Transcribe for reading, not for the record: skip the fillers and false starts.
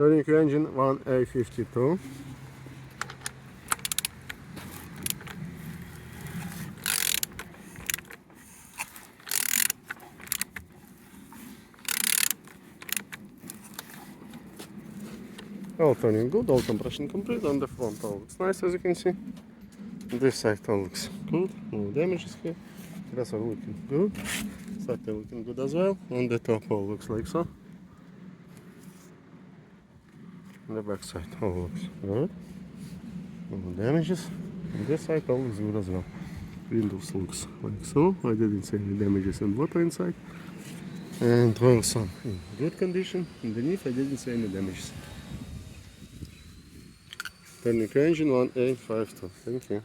Turning engine 1A52. All turning good, all compression complete. On the front all looks nice, as you can see. This side all looks good, no damages here. Compressor looking good. Starter looking good as well. On the top all looks like so. On the back side all looks good. No damages. On this side all looks good as well. Windows looks like so. I didn't see any damages and water inside. And oil sun in good condition. Underneath I didn't see any damages. Turning engine 1A52. Thank you.